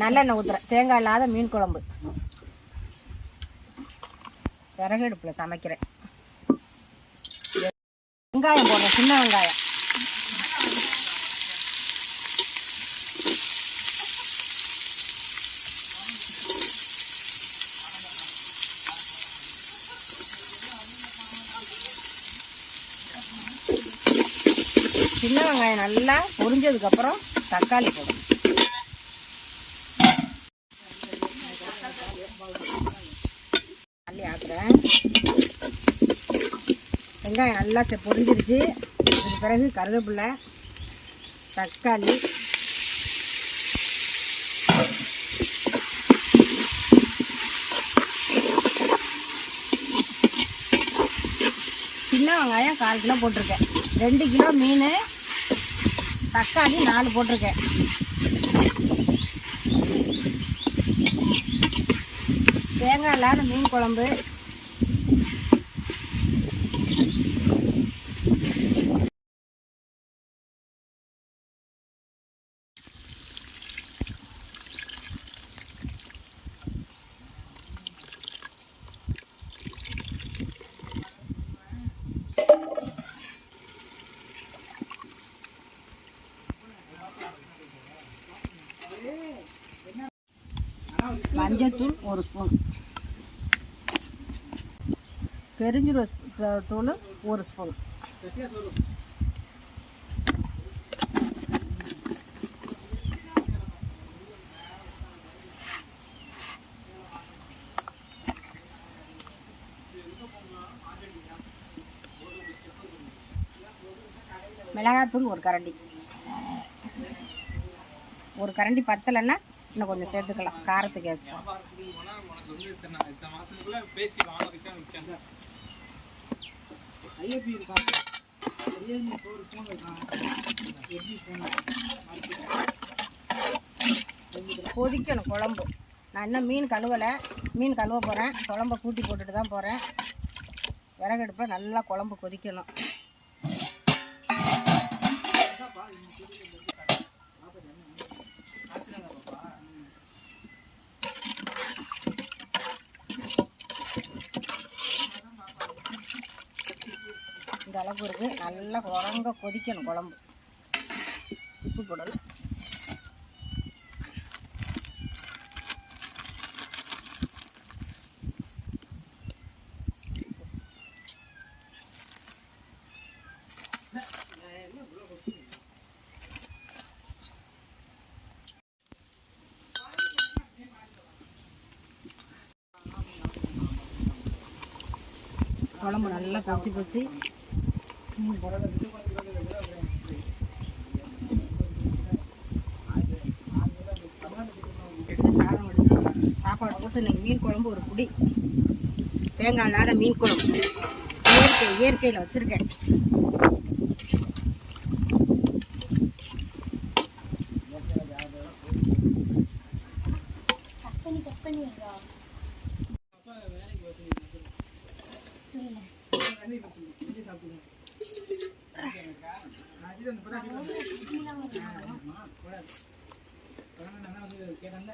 நல்லெண்ணெய் ஊற்றுறேன். தேங்காய் இல்லாத மீன் குழம்பு. விறகு அடுப்பில் சமைக்கிறேன். வெங்காயம் போடுறேன், சின்ன வெங்காயம். சின்ன வெங்காயம் நல்லா பொரிஞ்சதுக்கப்புறம் தக்காளி போடும். தக்காளி ஆக்குறேன். வெங்காயம் நல்லா பொரிஞ்சிருச்சு. இதுக்கு பிறகு கருவேப்பிலை, தக்காளி, சின்ன வெங்காயம் 1/4 கிலோ போட்டிருக்கேன். 2 கிலோ மீன், தக்காளி 4 போட்டிருக்கேன். தேங்காய் இல்லாத மீன் குழம்பு. மஞ்சத்தூள் 1 ஸ்பூன், பெருஞ்சீரகத்தூள் 1 ஸ்பூன், மிளகாத்தூள் 1 கரண்டி. 1 கரண்டி பத்தலைன்னா இன்னும் கொஞ்சம் சேர்த்துக்கலாம், காரத்துக்கு ஏற்றுக்கலாம். கொதிக்கணும் குழம்பு. நான் இன்னும் மீன் கழுவலை, மீன் கழுவ போகிறேன். குழம்பை கூட்டி போட்டுட்டு தான் போகிறேன். விறகடுப்பில் நல்லா குழம்பு கொதிக்கணும். இந்த அளவுக்கு இருக்குது. நல்லா குழம்ப கொதிக்கணும் குழம்பு. உப்பு போடணும். குழம்பு நல்லா கொதிச்சு போச்சு. சாப்பாடு போட்டு இன்னைக்கு மீன் குழம்பு ஒரு புடி. தேங்காய் இல்லாத மீன் குழம்பு இயற்கையில் வச்சுருக்கேன். கேட்டல